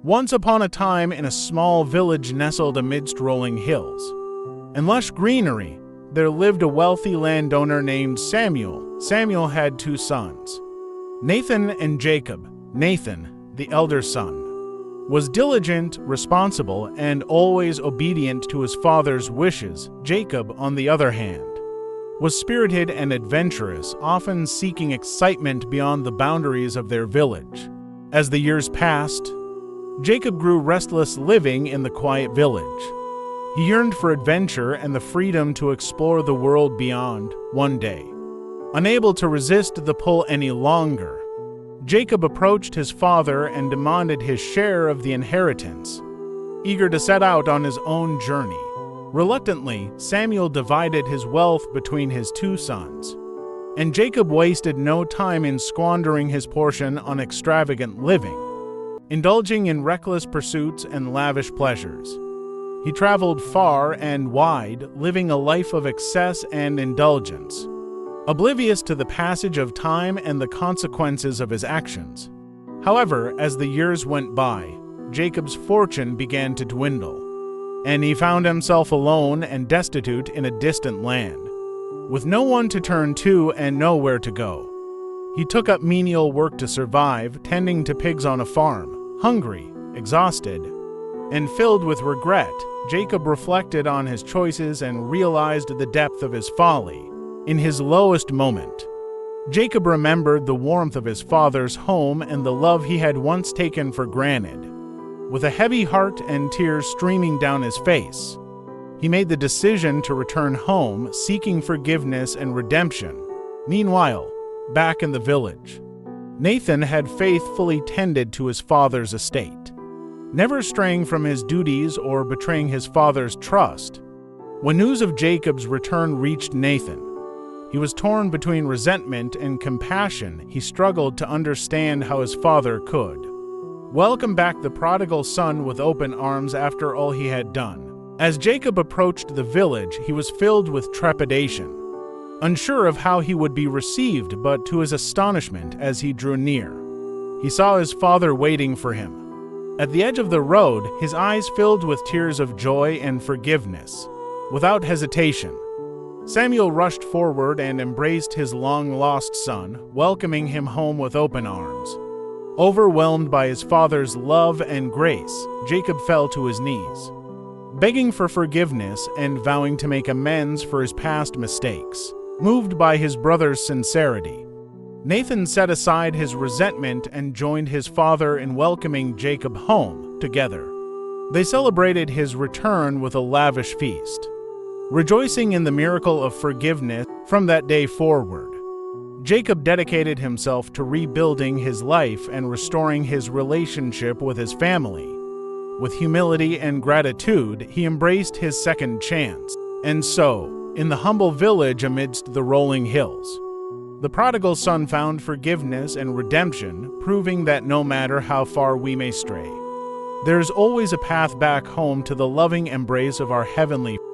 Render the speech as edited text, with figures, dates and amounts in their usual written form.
Once upon a time, in a small village nestled amidst rolling hills and lush greenery, there lived a wealthy landowner named Samuel. Samuel had two sons, Nathan and Jacob. Nathan, the elder son, was diligent, responsible, and always obedient to his father's wishes. Jacob, on the other hand, was spirited and adventurous, often seeking excitement beyond the boundaries of their village. As the years passed, Jacob grew restless living in the quiet village. He yearned for adventure and the freedom to explore the world beyond. One day, unable to resist the pull any longer, Jacob approached his father and demanded his share of the inheritance, eager to set out on his own journey. Reluctantly, Samuel divided his wealth between his two sons, and Jacob wasted no time in squandering his portion on extravagant living, indulging in reckless pursuits and lavish pleasures. He traveled far and wide, living a life of excess and indulgence, oblivious to the passage of time and the consequences of his actions. However, as the years went by, Jacob's fortune began to dwindle, and he found himself alone and destitute in a distant land, with no one to turn to and nowhere to go. He took up menial work to survive, tending to pigs on a farm. Hungry, exhausted, and filled with regret, Jacob reflected on his choices and realized the depth of his folly. In his lowest moment, Jacob remembered the warmth of his father's home and the love he had once taken for granted. With a heavy heart and tears streaming down his face, he made the decision to return home, seeking forgiveness and redemption. Meanwhile, back in the village, Nathan had faithfully tended to his father's estate, never straying from his duties or betraying his father's trust. When news of Jacob's return reached Nathan, he was torn between resentment and compassion. He struggled to understand how his father could welcome back the prodigal son with open arms after all he had done. As Jacob approached the village, he was filled with trepidation, unsure of how he would be received, but to his astonishment, as he drew near, he saw his father waiting for him. At the edge of the road, his eyes filled with tears of joy and forgiveness. Without hesitation, Samuel rushed forward and embraced his long-lost son, welcoming him home with open arms. Overwhelmed by his father's love and grace, Jacob fell to his knees, begging for forgiveness and vowing to make amends for his past mistakes. Moved by his brother's sincerity, Nathan set aside his resentment and joined his father in welcoming Jacob home. Together, they celebrated his return with a lavish feast, rejoicing in the miracle of forgiveness. From that day forward, Jacob dedicated himself to rebuilding his life and restoring his relationship with his family. With humility and gratitude, he embraced his second chance. And so, in the humble village amidst the rolling hills, the prodigal son found forgiveness and redemption, proving that no matter how far we may stray, there is always a path back home to the loving embrace of our Heavenly Father.